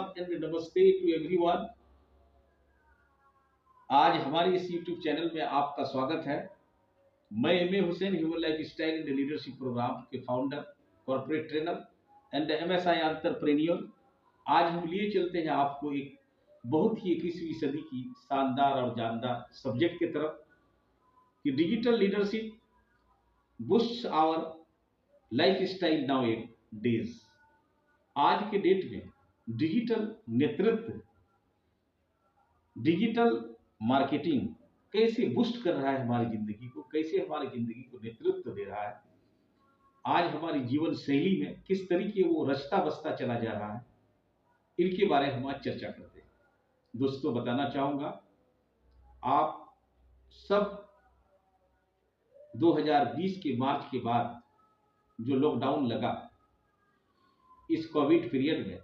आदाब एंड नमस्ते to everyone. आज हमारे इस यूट्यूब चैनल में आपका स्वागत है। मैं M A Hussain, human life style and leadership programme के founder, corporate trainer and MSI entrepreneur. आज हम लिए चलते हैं आपको एक बहुत ही 21वीं सदी की शानदार और जानदार सब्जेक्ट की तरफ कि digital leadership boosts our lifestyle nowadays. आज के डेट में डिजिटल नेतृत्व, डिजिटल मार्केटिंग कैसे बूस्ट कर रहा है हमारी जिंदगी को, कैसे हमारी जिंदगी को नेतृत्व दे रहा है, आज हमारी जीवन शैली में किस तरीके वो रचता बसता चला जा रहा है, इनके बारे में हम आज चर्चा करते हैं। दोस्तों, बताना चाहूंगा, आप सब 2020 के मार्च के बाद जो लॉकडाउन लगा, इस कोविड पीरियड में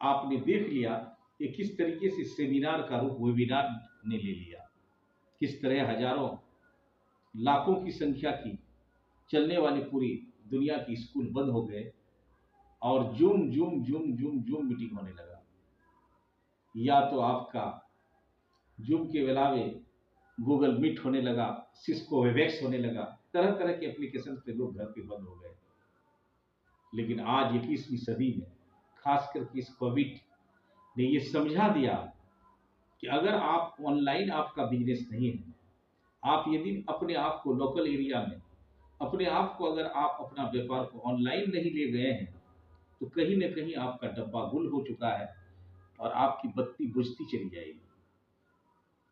आपने देख लिया कि किस तरीके से सेमिनार का रूप वेबिनार ने ले लिया, किस तरह हजारों लाखों की संख्या की चलने वाली पूरी दुनिया की स्कूल बंद हो गए और zoom zoom zoom zoom zoom meeting होने लगा। या तो आपका जूम के अलावे गूगल मीट होने लगा, सिस्को वेबएक्स होने लगा, तरह तरह के एप्लीकेशन पे लोग घर पे बंद हो गए। लेकिन आज 21वीं सदी में खास करके इस कोविड ने ये समझा दिया कि अगर आप ऑनलाइन आपका बिजनेस नहीं है, आप यदि अपने आप को लोकल एरिया में अपने आप को अगर आप अपना व्यापार को ऑनलाइन नहीं ले गए हैं तो कहीं ना कहीं आपका डब्बा गुल हो चुका है और आपकी बत्ती बुझती चली जाएगी।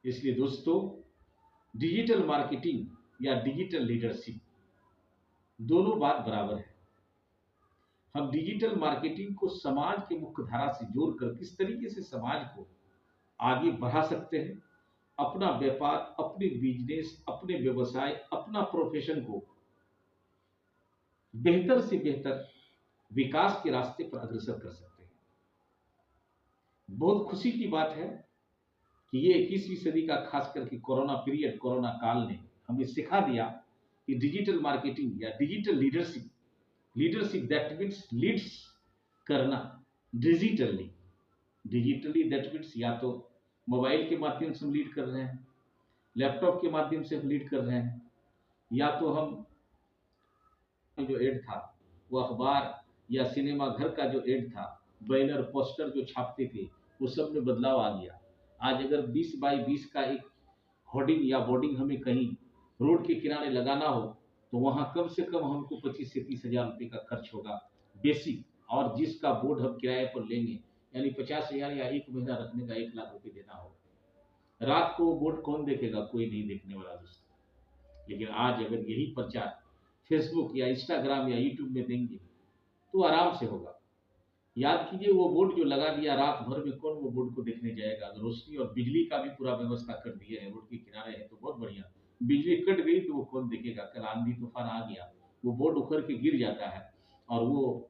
इसलिए दोस्तों, डिजिटल मार्केटिंग या डिजिटल लीडरशिप दोनों बात बराबर है। हम डिजिटल मार्केटिंग को समाज की मुख्य धारा से जोड़कर किस तरीके से समाज को आगे बढ़ा सकते हैं, अपना व्यापार, अपने बिजनेस, अपने व्यवसाय, अपना प्रोफेशन को बेहतर से बेहतर विकास के रास्ते पर अग्रसर कर सकते हैं। बहुत खुशी की बात है कि ये 21वीं सदी का खास करके कोरोना पीरियड, कोरोना काल ने हमें सिखा दिया कि डिजिटल मार्केटिंग या digital leadership that means leads करना डिजिटली दैट मीन्स या तो मोबाइल के माध्यम से हम लीड कर रहे हैं, लैपटॉप के माध्यम से हम लीड कर रहे हैं, या तो हम जो एड था वो अखबार या सिनेमा घर का जो एड था, बैनर पोस्टर जो छापते थे, वो सब में बदलाव आ गया। आज अगर 20 बाई 20 का एक होर्डिंग या बोर्डिंग हमें कहीं रोड के किनारे लगाना हो तो वहां कम से कम हमको 25 से 30 हजार रुपये का खर्च होगा बेसिक, और जिसका बोर्ड हम किराए पर लेंगे यानी 50,000 या एक महीना रखने का 1 लाख रुपये देना होगा। रात को वो बोर्ड कौन देखेगा? कोई नहीं देखने वाला दोस्तों। लेकिन आज अगर यही प्रचार फेसबुक या इंस्टाग्राम या यूट्यूब में देंगे तो आराम से होगा। याद कीजिए, वो बोर्ड जो लगा दिया, रात भर में कौन वो बोर्ड को देखने जाएगा? अगर रोशनी और बिजली का भी पूरा व्यवस्था कर दिया है, रोड के किनारे है तो बहुत बढ़िया। बिजली कट गई तो वो कौन देखेगा? कल आंधी तूफान आ गया, वो बोर्ड उखड़ के गिर जाता है और वो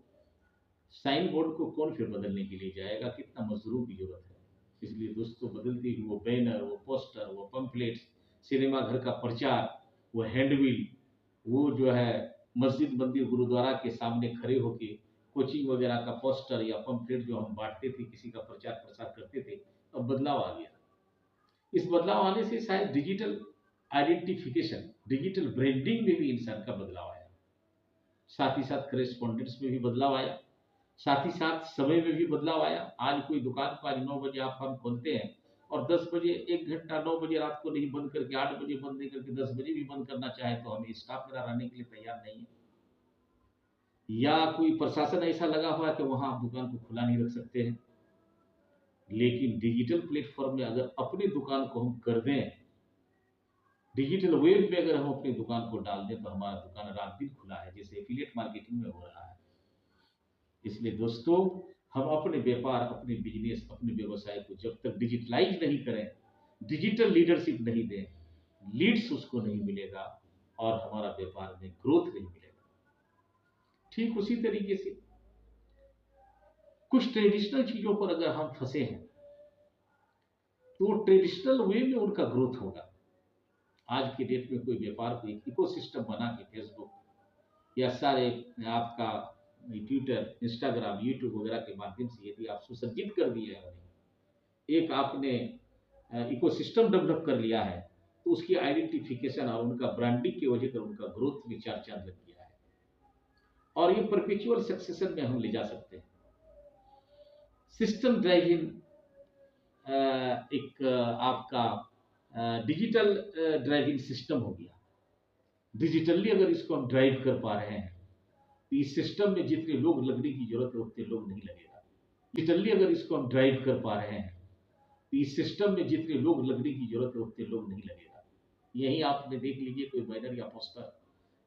साइन बोर्ड को कौन फिर बदलने के लिए जाएगा? कितना मजदूरों की जरूरत है। इसलिए दोस्तों, बदलती हुई वो बैनर, वो पोस्टर, वो पंपलेट्स, सिनेमा घर का प्रचार, वो हैंडबिल, वो जो है मस्जिद, मंदिर, गुरुद्वारा के सामने खड़े होके कोचिंग वगैरह का पोस्टर या पंपलेट जो हम बांटते थे, किसी का प्रचार प्रसार करते थे, अब बदलाव आ गया। इस बदलाव आने से शायद डिजिटल आइडेंटिफिकेशन, डिजिटल ब्रांडिंग में भी इंसान का बदलाव आया, साथ ही साथ करेस्पॉन्डेंस में भी बदलाव आया, साथ ही साथ समय में भी बदलाव आया। आज कोई दुकान को आज 9 बजे आप हम खोलते हैं और 10 बजे 1 घंटा 9 बजे रात को नहीं बंद करके 8 बजे बंद नहीं करके 10 बजे भी बंद करना चाहे तो हमें स्टाफ मेरा रहने के लिए तैयार नहीं है। या कोई प्रशासन ऐसा लगा हुआ है कि वहां आप दुकान को खुला नहीं रख सकते हैं। लेकिन डिजिटल प्लेटफॉर्म में अगर अपनी दुकान को हम कर दें, डिजिटल वेब में अगर हम अपनी दुकान को डाल दें तो हमारा दुकान रात दिन खुला है, जैसे एफिलिएट मार्केटिंग में हो रहा है। इसलिए दोस्तों, हम अपने व्यापार, अपने बिजनेस, अपने व्यवसाय को जब तक डिजिटलाइज नहीं करें, डिजिटल लीडरशिप नहीं दें, लीड्स उसको नहीं मिलेगा और हमारा व्यापार में ग्रोथ नहीं मिलेगा। ठीक उसी तरीके से कुछ ट्रेडिशनल चीजों पर अगर हम फंसे हैं तो ट्रेडिशनल वे में उनका ग्रोथ होगा। आज की डेट में कोई व्यापार को एक इकोसिस्टम बना के फेसबुक या सारे आपका ट्विटर, इंस्टाग्राम, यूट्यूब वगैरह के माध्यम से यदि आप सुसज्जित कर दिए हैं उन्हें, एक आपने इकोसिस्टम डेवलप कर लिया है, तो उसकी आइडेंटिफिकेशन और उनका ब्रांडिंग की वजह से उनका ग्रोथ में चार चांद लग गया है और ये परपेचुअल सक्सेशन में हम ले जा सकते हैं। सिस्टम ड्राइविंग एक आपका डिजिटल ड्राइविंग सिस्टम हो गया। डिजिटली अगर इसको हम ड्राइव कर पा रहे हैं तो इस सिस्टम में जितने लोग लगने की जरूरत है उतने लोग नहीं लगेगा। डिजिटली अगर इसको हम ड्राइव कर पा रहे हैं तो इस सिस्टम में जितने लोग लगने की जरूरत है उतने लोग नहीं लगेगा। यही आपने देख लीजिए कोई बैनर या पोस्टर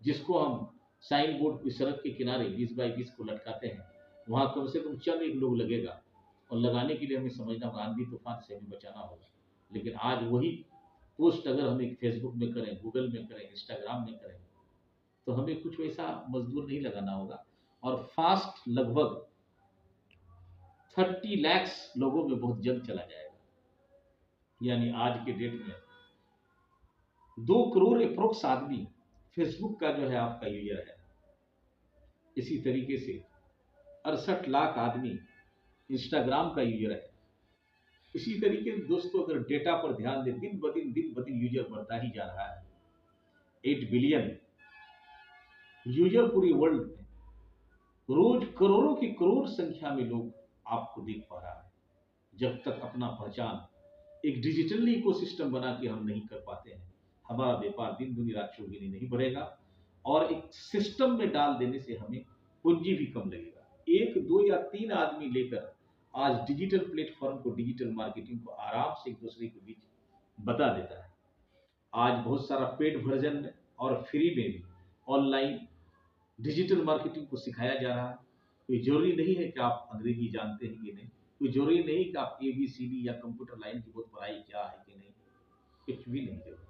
जिसको हम साइन बोर्ड की सड़क के किनारे 20 बाई 20 को लटकाते हैं, वहां कम से कम चंद एक लोग लगेगा और लगाने के लिए हमें समझना होगा आंधी तूफान से हमें बचाना होगा। लेकिन आज वही पोस्ट अगर हम एक फेसबुक में करें, गूगल में करें, इंस्टाग्राम में करें, तो हमें कुछ वैसा मजदूर नहीं लगाना होगा और फास्ट लगभग 30 लाख लोगों में बहुत जल्द चला जाएगा। यानी आज के डेट में 2 करोड़ अप्रोक्स आदमी फेसबुक का जो है आपका यूजर है। इसी तरीके से 68 लाख आदमी इंस्टाग्राम का यूजर है। इसी तरीके से दोस्तों अगर डेटा पर ध्यान दें, दिन ब दिन यूजर बढ़ता ही जा रहा है। 8 बिलियन यूजर पूरी वर्ल्ड में, रोज करोड़ों की करोड़ संख्या में लोग आपको देख पा रहा है। जब तक अपना पहचान एक डिजिटली इकोसिस्टम बना के हम नहीं कर पाते हैं, हमारा व्यापार दिन दुनी रात चौगुनी नहीं बढ़ेगा और एक सिस्टम में डाल देने से हमें पूंजी भी कम लगेगा। 1, 2 या 3 आदमी लेकर आज डिजिटल प्लेटफॉर्म को, डिजिटल मार्केटिंग को आराम से एक दूसरे के बीच बता देता है। आज बहुत सारा पेड वर्जन में और फ्री में भी ऑनलाइन डिजिटल मार्केटिंग को सिखाया जा रहा है। कोई जरूरी नहीं है कि आप अंग्रेजी जानते हैं कि नहीं, कोई जरूरी नहीं कि आप ABCD या कंप्यूटर लाइन की बहुत पढ़ाई क्या है कि नहीं, कुछ भी नहीं जरूरी।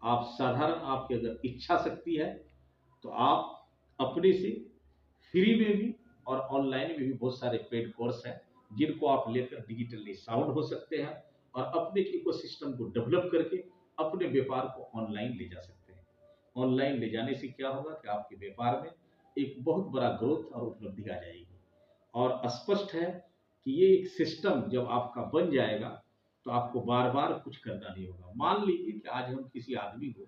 आप साधारण आपकी अगर इच्छा शक्ति है तो आप अपने से फ्री में भी और ऑनलाइन में भी बहुत सारे पेड कोर्स हैं जिनको आप लेकर डिजिटली साउंड हो सकते हैं और अपने इकोसिस्टम को डेवलप करके अपने व्यापार को ऑनलाइन ले जा सकते हैं। ऑनलाइन ले जाने से क्या होगा कि आपके व्यापार में एक बहुत बड़ा ग्रोथ और उपलब्धि आ जाएगी और स्पष्ट है कि ये एक सिस्टम जब आपका बन जाएगा तो आपको बार बार कुछ करना नहीं होगा। मान लीजिए कि आज हम किसी आदमी को,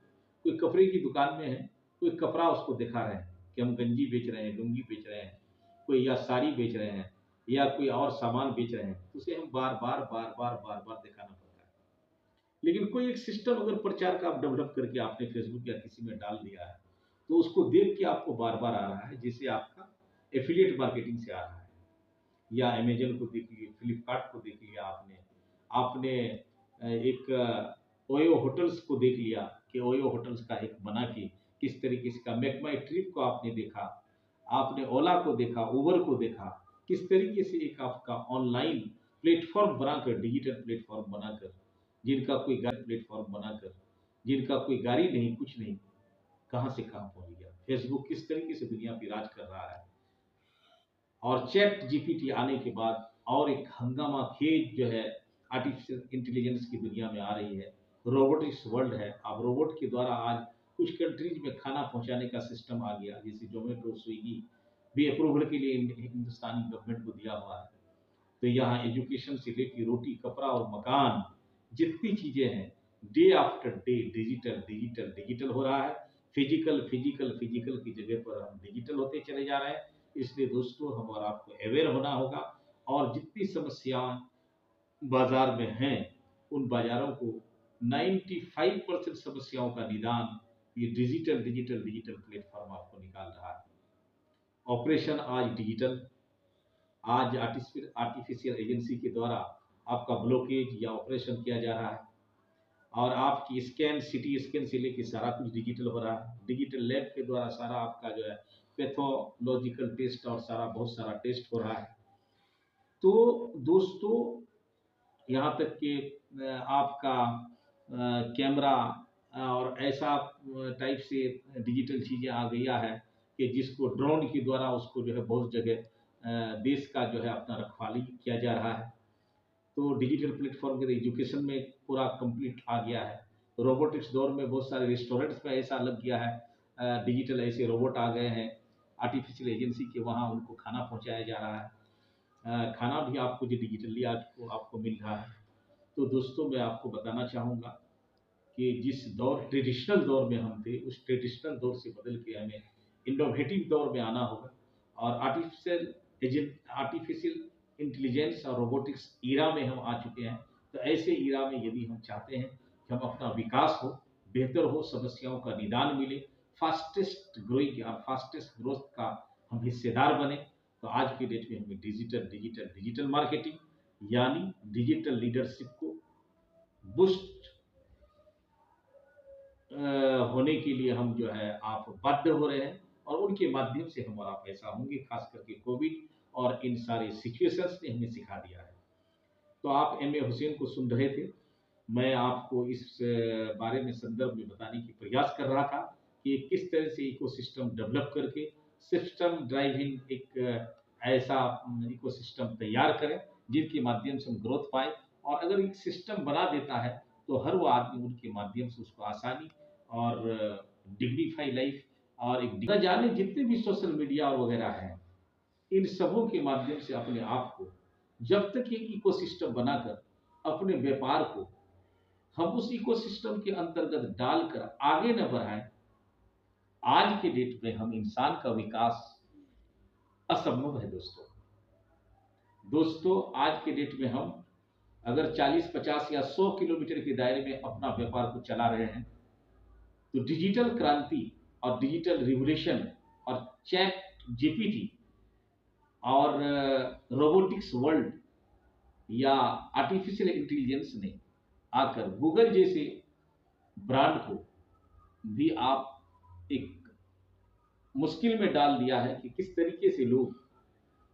कोई कपड़े की दुकान में है, कोई कपड़ा उसको दिखा रहे हैं कि हम गंजी बेच रहे हैं, लुंगी बेच रहे हैं, कोई या साड़ी बेच रहे हैं या कोई और सामान बेच रहे हैं, तो उसे हम बार बार दिखाना पड़ता है। लेकिन कोई एक सिस्टम अगर प्रचार का आप डेवलप करके आपने फेसबुक या किसी में डाल दिया है तो उसको देख के आपको बार बार आ रहा है, जिससे आपका एफिलिएट मार्केटिंग से आ रहा है। या अमेजन को देख लीजिए, फ्लिपकार्ट को देख लिया आपने, आपने एक ओयो होटल्स को देख लिया कि ओयो होटल्स का एक बना के किस तरीके से का, मेक माई ट्रिप को आपने देखा, आपने ओला को देखा, उबर को देखा, किस तरीके से एक आपका ऑनलाइन प्लेटफॉर्म बनाकर, डिजिटल प्लेटफॉर्म बनाकर, जिनका कोई गाड़ी प्लेटफॉर्म बनाकर, जिनका कोई गाड़ी नहीं, कुछ नहीं, कहां से कहां पहुंच गया। फेसबुक किस तरीके से दुनिया पे राज कर रहा है और चैट GPT आने के बाद और एक हंगामा खेज जो है आर्टिफिशियल इंटेलिजेंस की दुनिया में आ रही है। रोबोटिक्स वर्ल्ड है। अब रोबोट के द्वारा आज कुछ कंट्रीज में खाना पहुंचाने का सिस्टम आ गया, जैसे जोमेटो, स्विगी भी अप्रूवल के लिए हिंदुस्तानी गवर्नमेंट को दिया हुआ है। तो यहाँ एजुकेशन से लेकर रोटी, कपड़ा और मकान, जितनी चीजें हैं, day after day digital digital digital हो रहा है। फिजिकल फिजिकल फिजिकल की जगह पर हम डिजिटल होते चले जा रहे हैं। इसलिए दोस्तों हम और आपको अवेयर होना होगा और जितनी समस्याएं बाजार में हैं उन बाजारों को 95% समस्याओं का निदान ये डिजिटल डिजिटल डिजिटल प्लेटफॉर्म आपको निकाल रहा है। ऑपरेशन आज डिजिटल, आज आर्टिफिशियल एजेंसी के द्वारा आपका ब्लॉकेज या ऑपरेशन किया जा रहा है और आपकी स्कैन, सिटी स्कैन से लेकर सारा कुछ डिजिटल हो रहा है। डिजिटल लैब के द्वारा सारा आपका जो है पैथोलॉजिकल टेस्ट और सारा बहुत सारा टेस्ट हो रहा है। तो दोस्तों यहाँ तक कि आपका कैमरा और ऐसा टाइप से डिजिटल चीज़ें आ गया है कि जिसको ड्रोन के द्वारा उसको जो है बहुत जगह देश का जो है अपना रखवाली किया जा रहा है। तो डिजिटल प्लेटफॉर्म के एजुकेशन में पूरा कंप्लीट आ गया है। रोबोटिक्स दौर में बहुत सारे रेस्टोरेंट्स में ऐसा लग गया है, डिजिटल ऐसे रोबोट आ गए हैं आर्टिफिशियल एजेंसी के वहाँ उनको खाना पहुँचाया जा रहा है। खाना भी आपको जो डिजिटली आपको मिल रहा है। तो दोस्तों मैं आपको बताना चाहूँगा कि जिस ट्रेडिशनल दौर में हम थे, उस ट्रेडिशनल दौर से बदल के हमें इनोवेटिव दौर में आना होगा और आर्टिफिशियल इंटेलिजेंस और रोबोटिक्स ईरा में हम आ चुके हैं। तो ऐसे ईरा में यदि हम चाहते हैं कि हम अपना विकास हो, बेहतर हो, समस्याओं का निदान मिले, फास्टेस्ट ग्रोथ का हम हिस्सेदार बने, तो आज के डेट में हमें डिजिटल मार्केटिंग यानी डिजिटल लीडरशिप को बूस्ट होने के लिए हम जो है आप बाध्य हो रहे हैं और उनके माध्यम से हम और आप ऐसा होंगे, खास करके कोविड और इन सारे सिचुएशंस ने हमें सिखा दिया है। तो आप एम ए हुसैन को सुन रहे थे। मैं आपको इस बारे में संदर्भ में बताने की प्रयास कर रहा था कि किस तरह से इकोसिस्टम डेवलप करके सिस्टम ड्राइविंग एक ऐसा इकोसिस्टम तैयार करें जिनके माध्यम से हम ग्रोथ पाए, और अगर एक सिस्टम बना देता है तो हर वो आदमी उनके माध्यम से उसको आसानी और डिग्निफाई लाइफ और एक न जाने जितने भी सोशल मीडिया और वगैरह हैं, इन सबों के माध्यम से अपने आप को जब तक एक इकोसिस्टम बनाकर अपने व्यापार को हम उस इकोसिस्टम के अंतर्गत डालकर आगे न बढ़ाएं, आज के डेट में हम इंसान का विकास असंभव है। दोस्तों आज के डेट में हम अगर 40, 50 या 100 किलोमीटर के दायरे में अपना व्यापार को चला रहे हैं, तो डिजिटल क्रांति और डिजिटल रिवोल्यूशन और चैट जीपीटी और रोबोटिक्स वर्ल्ड या आर्टिफिशियल इंटेलिजेंस ने आकर गूगल जैसे ब्रांड को भी आप एक मुश्किल में डाल दिया है कि किस तरीके से लोग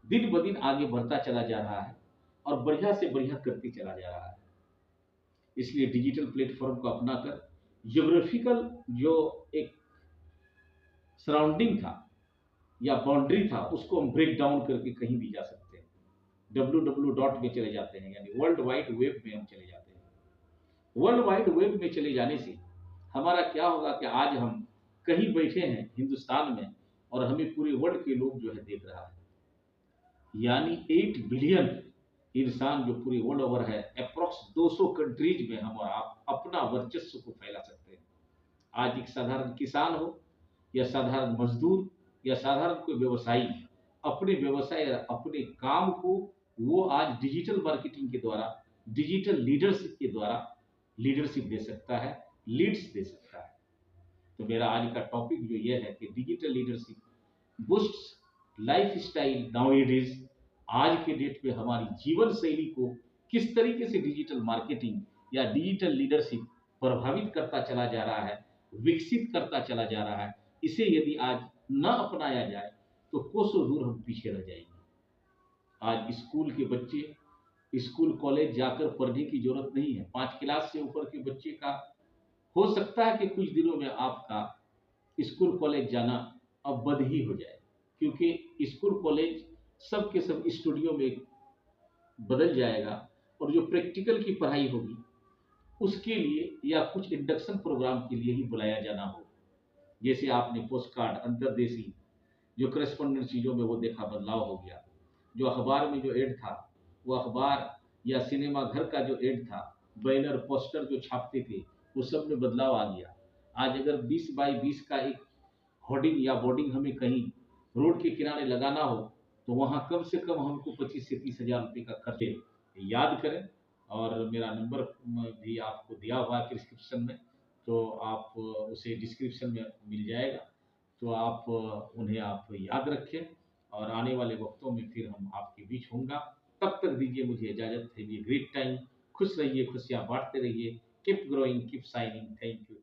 दिन ब दिन आगे बढ़ता चला जा रहा है और बढ़िया से बढ़िया करते चला जा रहा है। इसलिए डिजिटल प्लेटफॉर्म को अपनाकर ज्योग्राफिकल जो एक सराउंडिंग था या बाउंड्री था उसको हम ब्रेक डाउन करके कहीं भी जा सकते हैं। www में चले जाते हैं, यानी वर्ल्ड वाइड वेब में हम चले जाते हैं। वर्ल्ड वाइड वेब में चले जाने से हमारा क्या होगा कि आज हम कहीं बैठे हैं हिंदुस्तान में और हमें पूरे वर्ल्ड के लोग जो है देख रहा है, यानी 8 बिलियन इंसान जो पूरे वर्ल्ड ओवर है, अप्रोक्स 200 कंट्रीज में हम और आप अपना वर्चस्व को फैला सकते हैं। आज एक साधारण किसान हो या साधारण मजदूर या साधारण कोई व्यवसायी अपने व्यवसाय अपने काम को वो आज डिजिटल मार्केटिंग के द्वारा, डिजिटल लीडरशिप के द्वारा लीडरशिप दे सकता है, लीड्स दे सकता है। तो मेरा आज का टॉपिक जो ये है कि डिजिटल लीडरशिप बूस्ट्स लाइफस्टाइल नाउएडेज। आज के डेट में हमारी जीवन शैली को किस तरीके से डिजिटल मार्केटिंग या डिजिटल लीडरशिप प्रभावित करता चला जा रहा है, विकसित करता चला जा रहा है, इसे यदि आज न अपनाया जाए तो कोसों दूर हम पीछे रह जाएंगे। आज स्कूल के बच्चे स्कूल कॉलेज जाकर पढ़ने की जरूरत नहीं है। 5 क्लास से ऊपर के बच्चे का हो सकता है कि कुछ दिनों में आपका स्कूल कॉलेज जाना अब बंद ही हो जाए, क्योंकि स्कूल कॉलेज सब के सब स्टूडियो में बदल जाएगा और जो प्रैक्टिकल की पढ़ाई होगी उसके लिए या कुछ इंडक्शन प्रोग्राम के लिए ही बुलाया जाना हो। जैसे आपने पोस्ट कार्ड, अंतर्देशीय जो करस्पॉन्डेंट चीज़ों में वो देखा बदलाव हो गया। जो अखबार में जो एड था, वो अखबार या सिनेमा घर का जो एड था, बैनर पोस्टर जो छापते थे, वो सब में बदलाव आ गया। आज अगर 20 बाई 20 का एक होर्डिंग या बोर्डिंग हमें कहीं रोड के किनारे लगाना हो तो वहाँ कम से कम हमको 25 से 30 हज़ार रुपये का खर्च याद करें। और मेरा नंबर भी आपको दिया हुआ है डिस्क्रिप्शन में, तो आप उसे डिस्क्रिप्शन में मिल जाएगा, तो आप उन्हें आप याद रखें और आने वाले वक्तों में फिर हम आपके बीच होंगे। तब तक दीजिए मुझे इजाज़त है। ग्रेट टाइम, खुश रहिए, खुशियाँ बांटते रहिए। Keep growing, keep shining. Thank you.